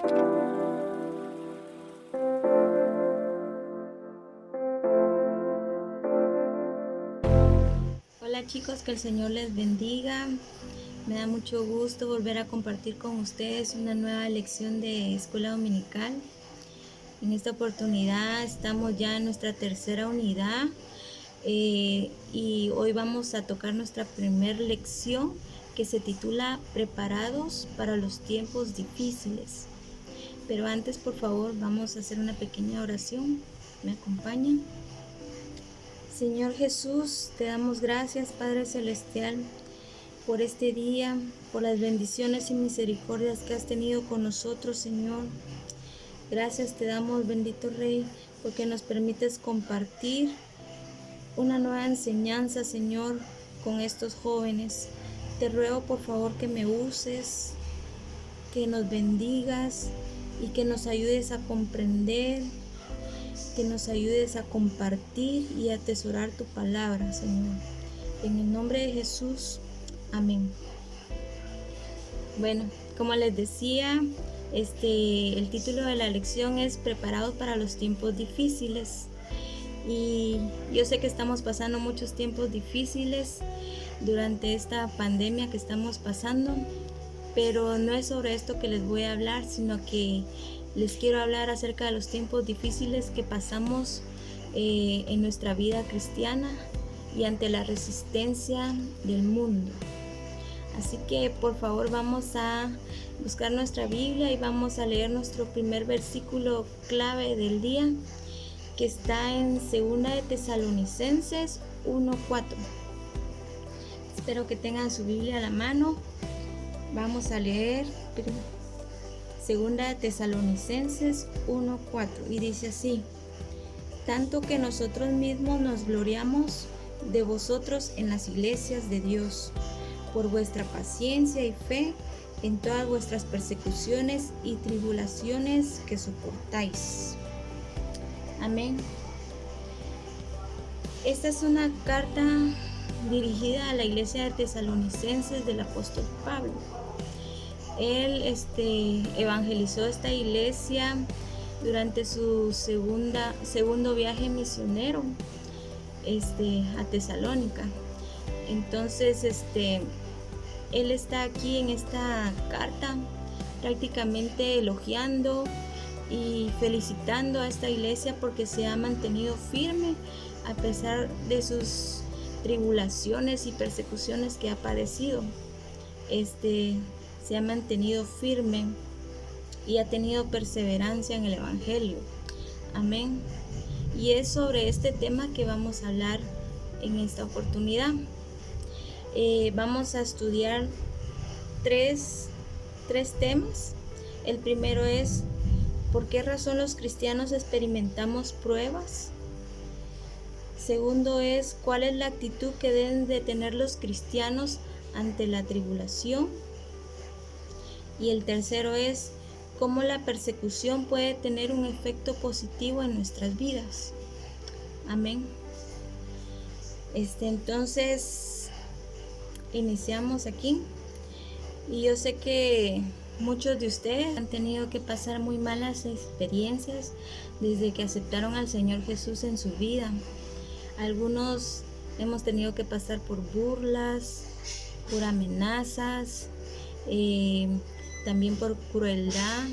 Hola chicos, que el Señor les bendiga. Me da mucho gusto volver a compartir con ustedes una nueva lección de escuela dominical. En esta oportunidad estamos ya en nuestra tercera unidad y hoy vamos a tocar nuestra primera lección que se titula Preparados para los tiempos difíciles. Pero antes, por favor, vamos a hacer una pequeña oración. ¿Me acompañan? Señor Jesús, te damos gracias, Padre Celestial, por este día, por las bendiciones y misericordias que has tenido con nosotros, Señor. Gracias te damos, bendito Rey, porque nos permites compartir una nueva enseñanza, Señor, con estos jóvenes. Te ruego, por favor, que me uses, que nos bendigas y que nos ayudes a comprender, que nos ayudes a compartir y a atesorar tu palabra, Señor. En el nombre de Jesús, amén. Bueno, como les decía, el título de la lección es Preparados para los tiempos difíciles. Y yo sé que estamos pasando muchos tiempos difíciles durante esta pandemia que estamos pasando, pero no es sobre esto que les voy a hablar, sino que les quiero hablar acerca de los tiempos difíciles que pasamos en nuestra vida cristiana y ante la resistencia del mundo. Así que por favor vamos a buscar nuestra Biblia y vamos a leer nuestro primer versículo clave del día, que está en 2 de Tesalonicenses 1:4. Espero que tengan su Biblia a la mano. Vamos a leer 2 de Tesalonicenses 1:4 y dice así: tanto que nosotros mismos nos gloriamos de vosotros en las iglesias de Dios, por vuestra paciencia y fe en todas vuestras persecuciones y tribulaciones que soportáis. Amén. Esta es una carta dirigida a la iglesia de Tesalonicenses del apóstol Pablo. Él evangelizó esta iglesia durante su segundo viaje misionero a Tesalónica. Entonces él está aquí en esta carta prácticamente elogiando y felicitando a esta iglesia porque se ha mantenido firme a pesar de sus tribulaciones y persecuciones que ha padecido. Se ha mantenido firme y ha tenido perseverancia en el evangelio. Amén. Y es sobre este tema que vamos a hablar en esta oportunidad. Vamos a estudiar tres temas. El primero es: ¿por qué razón los cristianos experimentamos pruebas? Segundo es: ¿cuál es la actitud que deben de tener los cristianos ante la tribulación? Y el tercero es: ¿cómo la persecución puede tener un efecto positivo en nuestras vidas? Amén. Entonces, iniciamos aquí. Y yo sé que muchos de ustedes han tenido que pasar muy malas experiencias desde que aceptaron al Señor Jesús en su vida. Algunos hemos tenido que pasar por burlas, por amenazas, también por crueldad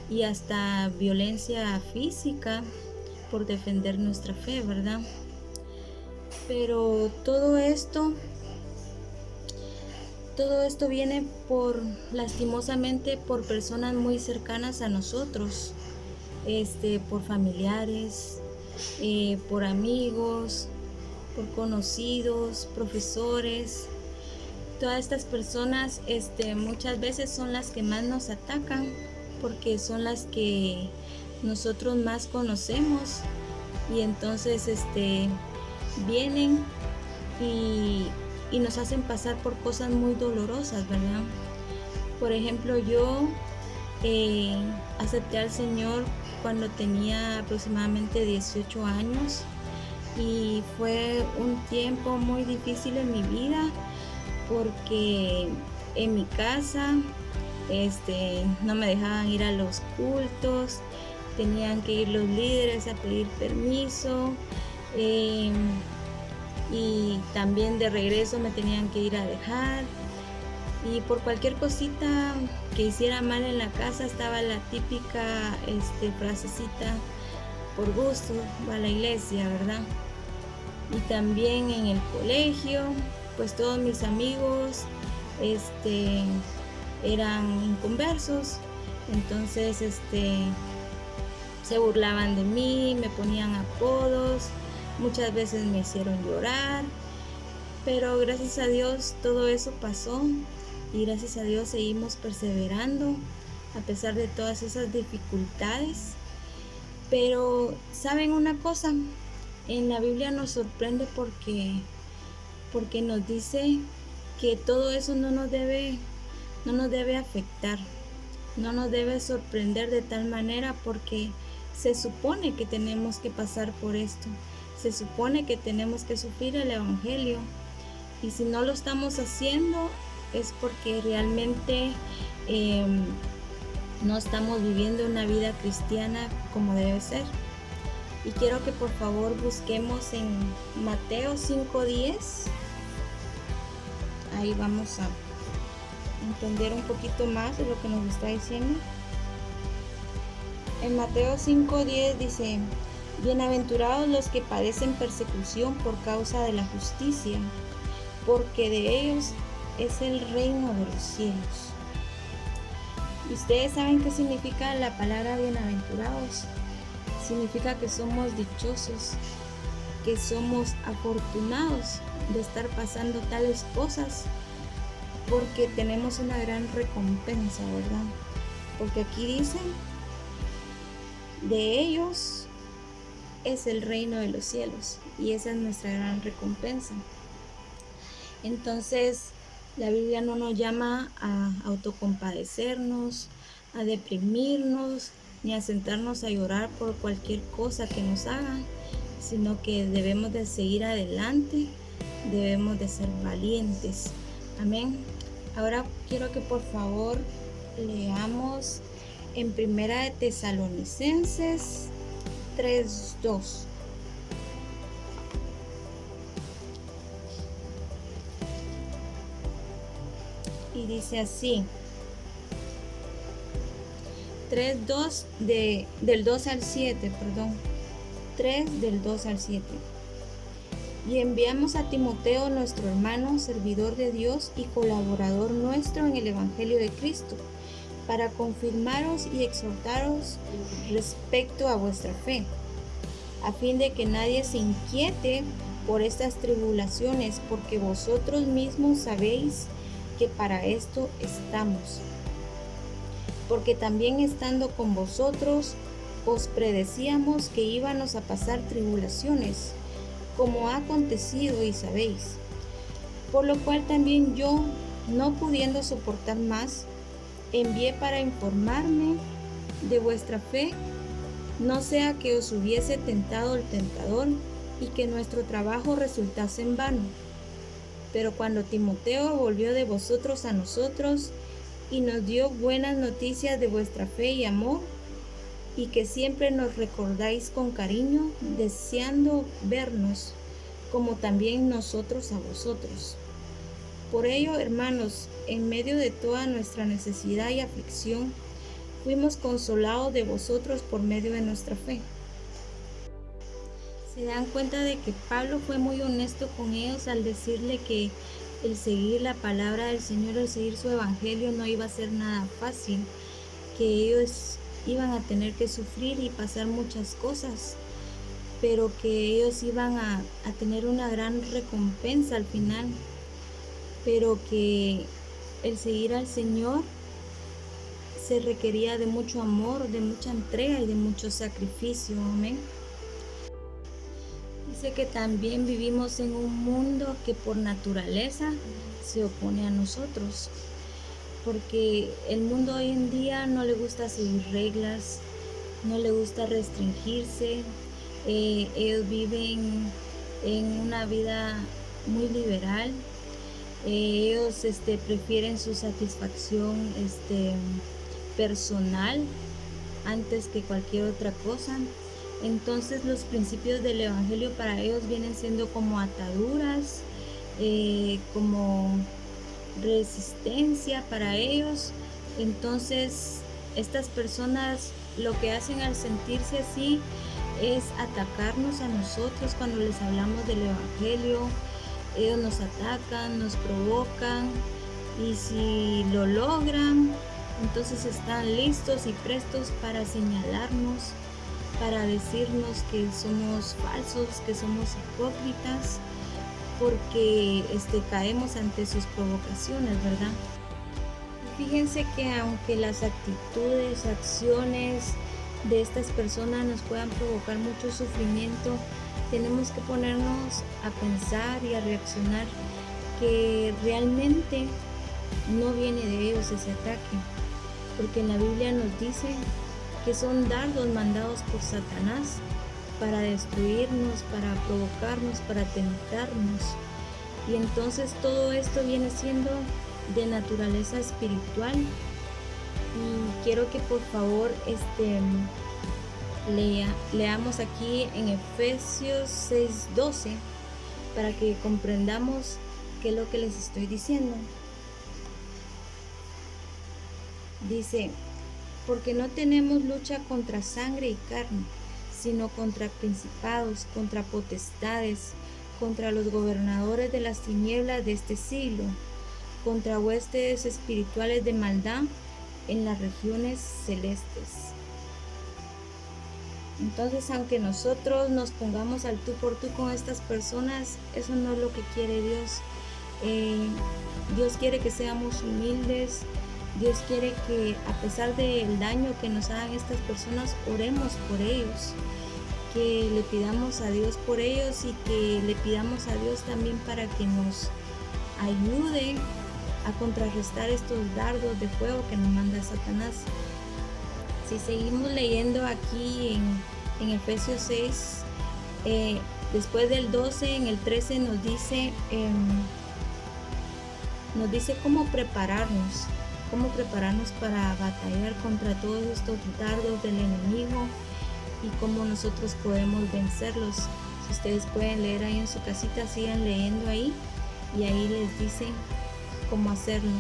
y hasta violencia física por defender nuestra fe, ¿verdad? Pero todo esto viene lastimosamente por personas muy cercanas a nosotros, por familiares, por amigos, por conocidos, profesores. Todas estas personas muchas veces son las que más nos atacan porque son las que nosotros más conocemos, y entonces vienen y nos hacen pasar por cosas muy dolorosas, ¿verdad? Por ejemplo, yo acepté al Señor cuando tenía aproximadamente 18 años y fue un tiempo muy difícil en mi vida porque en mi casa no me dejaban ir a los cultos, tenían que ir los líderes a pedir permiso, y también de regreso me tenían que ir a dejar, y por cualquier cosita que hiciera mal en la casa estaba la típica frasecita: por gusto va a la iglesia, ¿verdad? Y también en el colegio, pues todos mis amigos eran inconversos, entonces se burlaban de mí, me ponían apodos, muchas veces me hicieron llorar, pero gracias a Dios todo eso pasó y gracias a Dios seguimos perseverando a pesar de todas esas dificultades. Pero ¿saben una cosa? En la Biblia nos sorprende porque nos dice que todo eso no nos debe afectar, no nos debe sorprender de tal manera, porque se supone que tenemos que pasar por esto, se supone que tenemos que sufrir el evangelio, y si no lo estamos haciendo es porque realmente no estamos viviendo una vida cristiana como debe ser. Y quiero que por favor busquemos en Mateo 5:10. Ahí vamos a entender un poquito más de lo que nos está diciendo. En Mateo 5:10 dice: bienaventurados los que padecen persecución por causa de la justicia, porque de ellos es el reino de los cielos. ¿Y ustedes saben qué significa la palabra bienaventurados? Significa que somos dichosos, que somos afortunados de estar pasando tales cosas, porque tenemos una gran recompensa, ¿verdad? Porque aquí dice: de ellos es el reino de los cielos, y esa es nuestra gran recompensa. Entonces, la Biblia no nos llama a autocompadecernos, a deprimirnos, ni a sentarnos a llorar por cualquier cosa que nos hagan, sino que debemos de seguir adelante, debemos de ser valientes. Amén. Ahora quiero que por favor leamos en Primera de Tesalonicenses 3:2. Y dice así: 3:2 del 2 al 7, perdón. 3 del 2 al 7. Y enviamos a Timoteo, nuestro hermano, servidor de Dios y colaborador nuestro en el Evangelio de Cristo, para confirmaros y exhortaros respecto a vuestra fe, a fin de que nadie se inquiete por estas tribulaciones, porque vosotros mismos sabéis que para esto estamos. Porque también estando con vosotros, os predecíamos que íbamos a pasar tribulaciones, como ha acontecido y sabéis. Por lo cual también yo, no pudiendo soportar más, envié para informarme de vuestra fe, no sea que os hubiese tentado el tentador y que nuestro trabajo resultase en vano. Pero cuando Timoteo volvió de vosotros a nosotros y nos dio buenas noticias de vuestra fe y amor, y que siempre nos recordáis con cariño, deseando vernos, como también nosotros a vosotros. Por ello, hermanos, en medio de toda nuestra necesidad y aflicción, fuimos consolados de vosotros por medio de nuestra fe. Se dan cuenta de que Pablo fue muy honesto con ellos al decirle que el seguir la palabra del Señor, el seguir su evangelio, no iba a ser nada fácil, que ellos iban a tener que sufrir y pasar muchas cosas, pero que ellos iban a tener una gran recompensa al final, pero que el seguir al Señor se requería de mucho amor, de mucha entrega y de mucho sacrificio. Amén. Dice que también vivimos en un mundo que por naturaleza se opone a nosotros, porque el mundo hoy en día no le gusta seguir reglas, no le gusta restringirse. Ellos viven en una vida muy liberal, Ellos prefieren su satisfacción personal antes que cualquier otra cosa. Entonces los principios del evangelio para ellos vienen siendo como ataduras, como resistencia para ellos. Entonces estas personas lo que hacen al sentirse así es atacarnos a nosotros cuando les hablamos del evangelio. Ellos nos atacan, nos provocan, y si lo logran, entonces están listos y prestos para señalarnos, para decirnos que somos falsos, que somos hipócritas, porque caemos ante sus provocaciones, ¿verdad? Fíjense que aunque las actitudes, acciones de estas personas nos puedan provocar mucho sufrimiento, tenemos que ponernos a pensar y a reaccionar que realmente no viene de ellos ese ataque, porque en la Biblia nos dice que son dardos mandados por Satanás para destruirnos, para provocarnos, para tentarnos. Y entonces todo esto viene siendo de naturaleza espiritual. Y quiero que por favor leamos aquí en Efesios 6:12 para que comprendamos qué es lo que les estoy diciendo. Dice: porque no tenemos lucha contra sangre y carne, sino contra principados, contra potestades, contra los gobernadores de las tinieblas de este siglo, contra huestes espirituales de maldad en las regiones celestes. Entonces, aunque nosotros nos pongamos al tú por tú con estas personas, eso no es lo que quiere Dios. Dios quiere que seamos humildes. Dios quiere que, a pesar del daño que nos hagan estas personas, oremos por ellos, que le pidamos a Dios por ellos y que le pidamos a Dios también para que nos ayude a contrarrestar estos dardos de fuego que nos manda Satanás. Si seguimos leyendo aquí en Efesios 6, después del 12, en el 13 nos dice cómo prepararnos para batallar contra todos estos dardos del enemigo y cómo nosotros podemos vencerlos. Si ustedes pueden leer ahí en su casita, sigan leyendo ahí y ahí les dicen cómo hacerlo.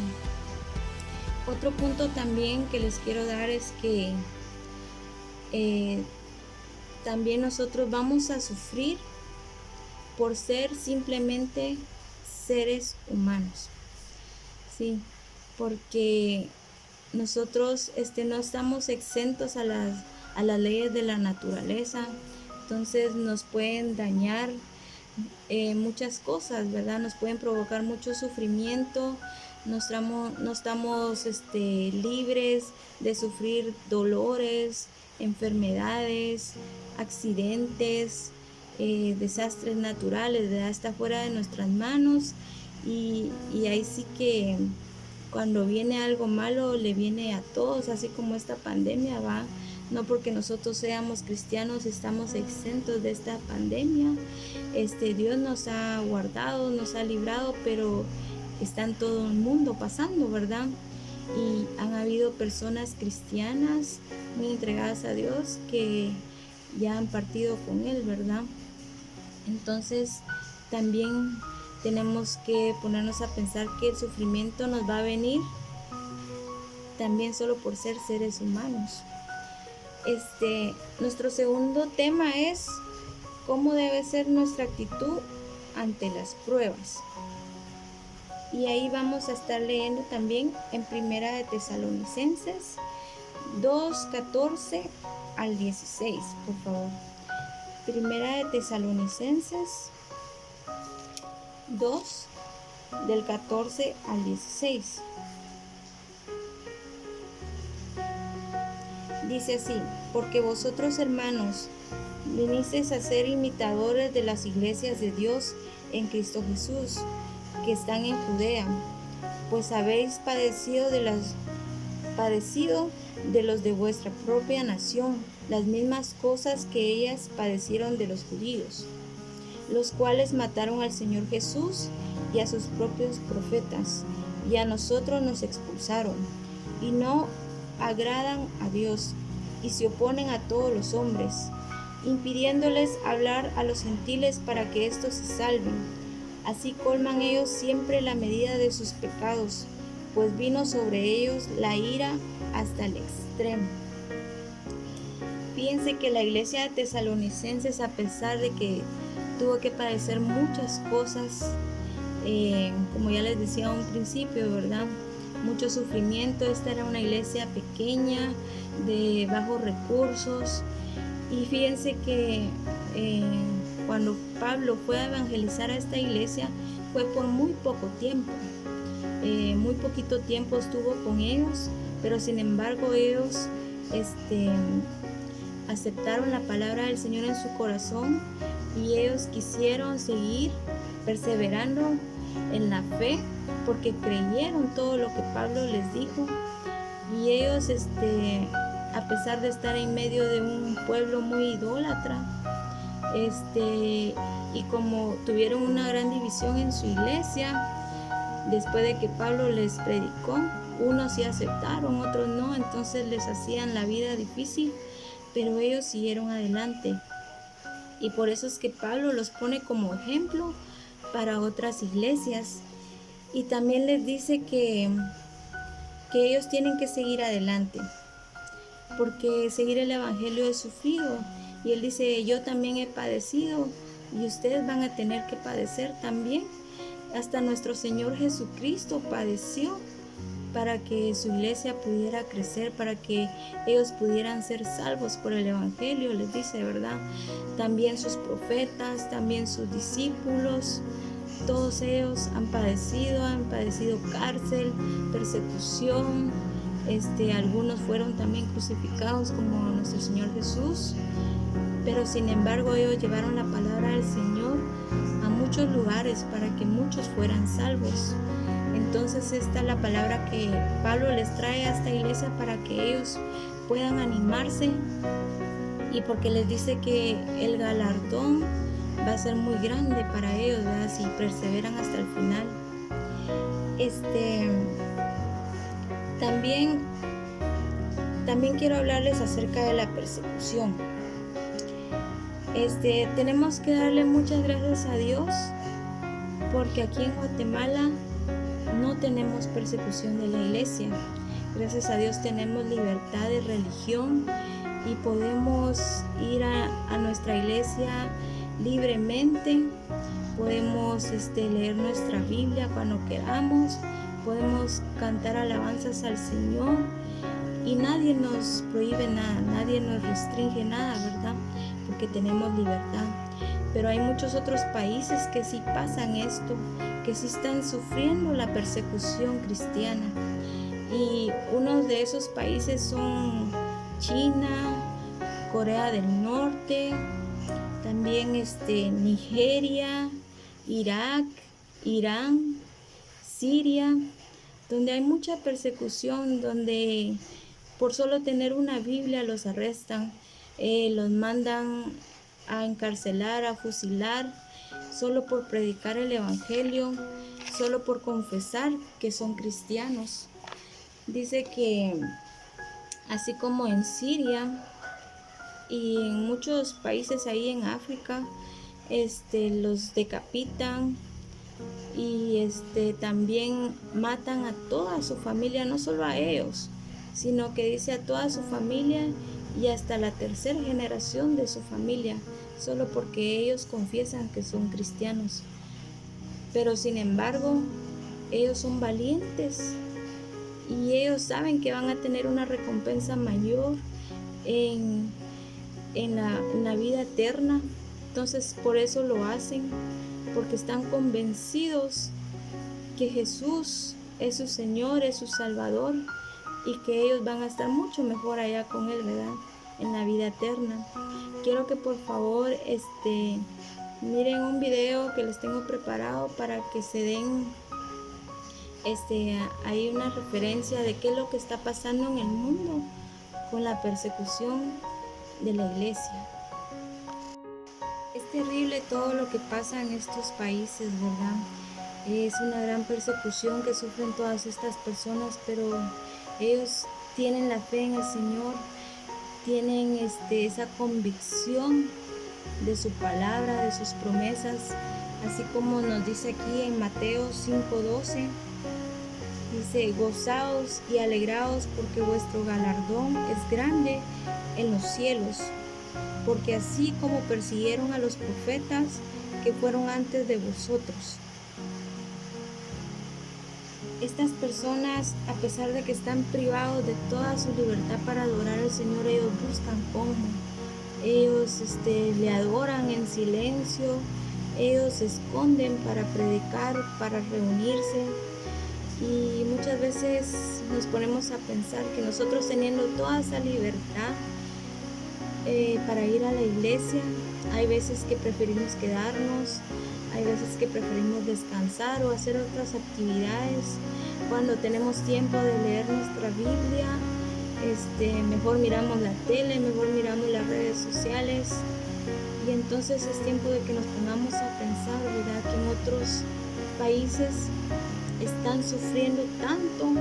Otro punto también que les quiero dar es que también nosotros vamos a sufrir por ser simplemente seres humanos, ¿sí? Porque nosotros no estamos exentos a las leyes de la naturaleza. Entonces nos pueden dañar muchas cosas, ¿verdad? Nos pueden provocar mucho sufrimiento. No estamos libres de sufrir dolores, enfermedades, accidentes, desastres naturales, ¿verdad? Está fuera de nuestras manos y ahí sí que cuando viene algo malo le viene a todos, así como esta pandemia va. No porque nosotros seamos cristianos estamos exentos de esta pandemia. Dios nos ha guardado, nos ha librado, pero está en todo el mundo pasando, ¿verdad? Y han habido personas cristianas muy entregadas a Dios que ya han partido con Él, ¿verdad? Entonces también tenemos que ponernos a pensar que el sufrimiento nos va a venir también solo por ser seres humanos. Nuestro segundo tema es cómo debe ser nuestra actitud ante las pruebas. Y ahí vamos a estar leyendo también en Primera de Tesalonicenses 2:14 al 16, por favor. Primera de Tesalonicenses 2, del 14 al 16. Dice así: porque vosotros, hermanos, vinisteis a ser imitadores de las iglesias de Dios en Cristo Jesús, que están en Judea, pues habéis padecido de los de vuestra propia nación, las mismas cosas que ellas padecieron de los judíos, los cuales mataron al Señor Jesús y a sus propios profetas, y a nosotros nos expulsaron, y no agradan a Dios, y se oponen a todos los hombres, impidiéndoles hablar a los gentiles para que éstos se salven. Así colman ellos siempre la medida de sus pecados, pues vino sobre ellos la ira hasta el extremo. Fíjense que la iglesia de Tesalonicenses, a pesar de que tuvo que padecer muchas cosas, como ya les decía a un principio, ¿verdad? Mucho sufrimiento. Esta era una iglesia pequeña, de bajos recursos. Y fíjense que cuando Pablo fue a evangelizar a esta iglesia, fue por muy poco tiempo. Muy poquito tiempo estuvo con ellos, pero sin embargo ellos aceptaron la palabra del Señor en su corazón, y ellos quisieron seguir perseverando en la fe, porque creyeron todo lo que Pablo les dijo. Y ellos, a pesar de estar en medio de un pueblo muy idólatra, y como tuvieron una gran división en su iglesia, después de que Pablo les predicó, unos sí aceptaron, otros no, entonces les hacían la vida difícil, pero ellos siguieron adelante. Y por eso es que Pablo los pone como ejemplo para otras iglesias. Y también les dice que ellos tienen que seguir adelante, porque seguir el evangelio es sufrido. Y él dice, yo también he padecido, y ustedes van a tener que padecer también. Hasta nuestro Señor Jesucristo padeció para que su iglesia pudiera crecer, para que ellos pudieran ser salvos por el evangelio, les dice, ¿verdad? También sus profetas, también sus discípulos, todos ellos han padecido cárcel, persecución. Algunos fueron también crucificados como nuestro Señor Jesús, pero sin embargo ellos llevaron la palabra del Señor a muchos lugares para que muchos fueran salvos. Entonces esta es la palabra que Pablo les trae a esta iglesia para que ellos puedan animarse, y porque les dice que el galardón va a ser muy grande para ellos, ¿verdad? Si perseveran hasta el final. También quiero hablarles acerca de la persecución. Tenemos que darle muchas gracias a Dios, porque aquí en Guatemala no tenemos persecución de la iglesia. Gracias a Dios tenemos libertad de religión y podemos ir a nuestra iglesia libremente. Podemos leer nuestra Biblia cuando queramos, podemos cantar alabanzas al Señor, y nadie nos prohíbe nada, nadie nos restringe nada, ¿verdad? Porque tenemos libertad. Pero hay muchos otros países que sí pasan esto, que sí están sufriendo la persecución cristiana. Y unos de esos países son China, Corea del Norte, también Nigeria, Irak, Irán, Siria, donde hay mucha persecución, donde por solo tener una Biblia los arrestan, los mandan a encarcelar, a fusilar, solo por predicar el evangelio, solo por confesar que son cristianos. Dice que así como en Siria y en muchos países ahí en África, los decapitan, y también matan a toda su familia, no solo a ellos, sino que dice a toda su familia y hasta la tercera generación de su familia, solo porque ellos confiesan que son cristianos. Pero sin embargo, ellos son valientes, y ellos saben que van a tener una recompensa mayor en la vida eterna. Entonces por eso lo hacen, porque están convencidos que Jesús es su Señor, es su Salvador, y que ellos van a estar mucho mejor allá con Él, ¿verdad? En la vida eterna. Quiero que por favor miren un video que les tengo preparado para que se den hay una referencia de qué es lo que está pasando en el mundo con la persecución de la iglesia. Es terrible todo lo que pasa en estos países, ¿verdad? Es una gran persecución que sufren todas estas personas, pero ellos tienen la fe en el Señor, tienen esa convicción de su palabra, de sus promesas, así como nos dice aquí en Mateo 5:12, dice: gozaos y alegraos porque vuestro galardón es grande en los cielos, porque así como persiguieron a los profetas que fueron antes de vosotros. Estas personas, a pesar de que están privados de toda su libertad para adorar al Señor, ellos buscan cómo. Ellos le adoran en silencio, ellos se esconden para predicar, para reunirse. Y muchas veces nos ponemos a pensar que nosotros, teniendo toda esa libertad para ir a la iglesia, hay veces que preferimos quedarnos, hay veces que preferimos descansar o hacer otras actividades. Cuando tenemos tiempo de leer nuestra Biblia, mejor miramos la tele, mejor miramos las redes sociales. Y entonces es tiempo de que nos pongamos a pensar, ¿verdad?, que en otros países están sufriendo tanto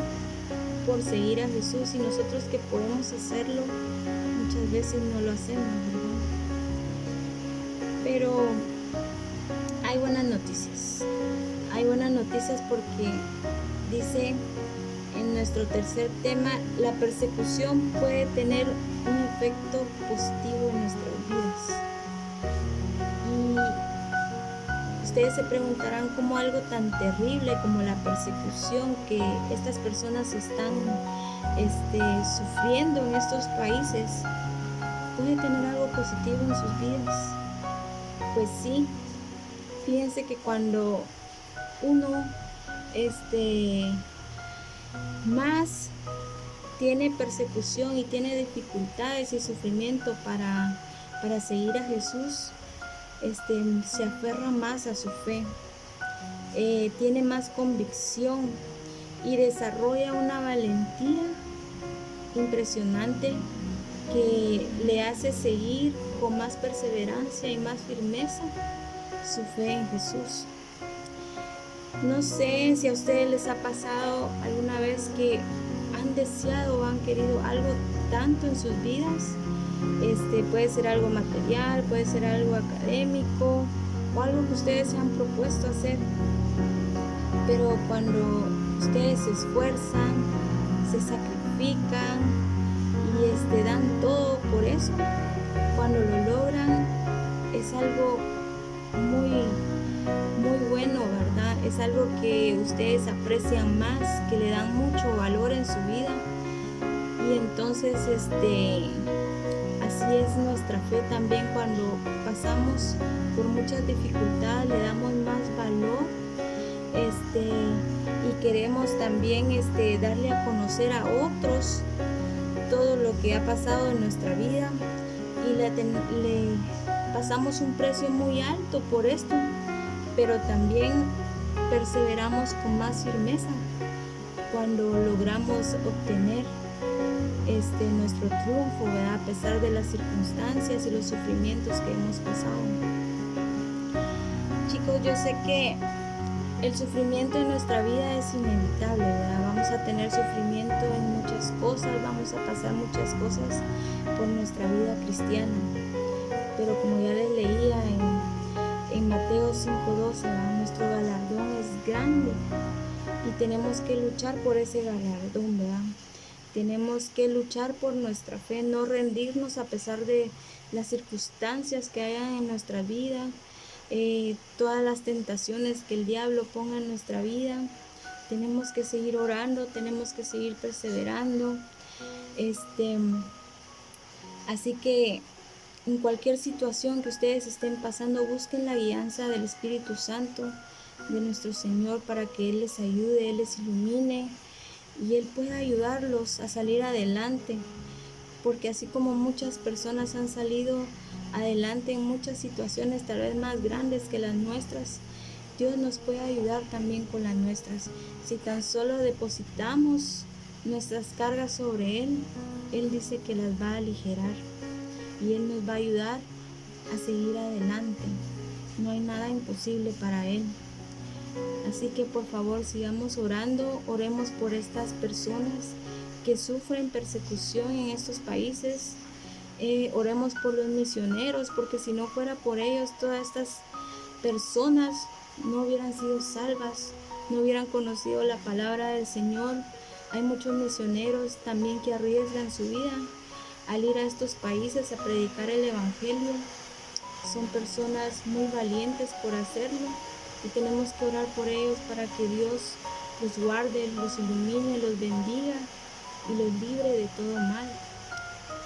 por seguir a Jesús, y nosotros que podemos hacerlo, muchas veces no lo hacemos, ¿verdad? Pero hay buenas noticias. Hay buenas noticias porque dice en nuestro tercer tema: la persecución puede tener un efecto positivo en nuestras vidas. Y ustedes se preguntarán cómo algo tan terrible como la persecución que estas personas están sufriendo en estos países puede tener algo positivo en sus vidas. Pues sí, fíjense que cuando uno más tiene persecución y tiene dificultades y sufrimiento para seguir a Jesús, se aferra más a su fe, tiene más convicción y desarrolla una valentía impresionante que le hace seguir con más perseverancia y más firmeza su fe en Jesús. No sé si a ustedes les ha pasado alguna vez que han deseado o han querido algo tanto en sus vidas. Puede ser algo material, puede ser algo académico o algo que ustedes se han propuesto hacer. Pero cuando ustedes se esfuerzan, se sacrifican y dan todo por eso, cuando lo logran, es algo muy bueno, ¿verdad? Es algo que ustedes aprecian más, que le dan mucho valor en su vida. Y entonces así es nuestra fe también. Cuando pasamos por muchas dificultades, le damos más valor y queremos también darle a conocer a otros todo lo que ha pasado en nuestra vida, y le pasamos un precio muy alto por esto, pero también perseveramos con más firmeza cuando logramos obtener nuestro triunfo, ¿verdad?, a pesar de las circunstancias y los sufrimientos que hemos pasado. Chicos, yo sé que el sufrimiento en nuestra vida es inevitable, ¿verdad? Vamos a tener sufrimiento en muchas cosas, vamos a pasar muchas cosas por nuestra vida cristiana. Pero como ya les leía en Mateo 5:12, nuestro galardón es grande y tenemos que luchar por ese galardón, ¿verdad? Tenemos que luchar por nuestra fe, no rendirnos a pesar de las circunstancias que hayan en nuestra vida, todas las tentaciones que el diablo ponga en nuestra vida. Tenemos que seguir orando, tenemos que seguir perseverando. Así que en cualquier situación que ustedes estén pasando, busquen la guianza del Espíritu Santo, de nuestro Señor, para que Él les ayude, Él les ilumine y Él pueda ayudarlos a salir adelante. Porque así como muchas personas han salido adelante en muchas situaciones tal vez más grandes que las nuestras, Dios nos puede ayudar también con las nuestras. Si tan solo depositamos nuestras cargas sobre Él, Él dice que las va a aligerar y Él nos va a ayudar a seguir adelante. No hay nada imposible para Él. Así que por favor sigamos orando, oremos por estas personas que sufren persecución en estos países. Oremos por los misioneros, porque si no fuera por ellos, todas estas personas no hubieran sido salvas, no hubieran conocido la palabra del Señor. Hay muchos misioneros también que arriesgan su vida al ir a estos países a predicar el Evangelio. Son personas muy valientes por hacerlo y tenemos que orar por ellos para que Dios los guarde, los ilumine, los bendiga y los libre de todo mal.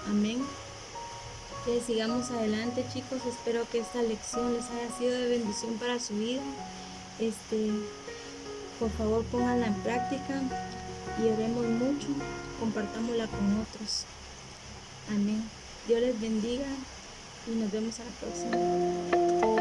Amén. Que sigamos adelante, chicos. Espero que esta lección les haya sido de bendición para su vida. Por favor, pónganla en práctica y oremos mucho, compartámosla con otros. Amén. Dios les bendiga y nos vemos a la próxima.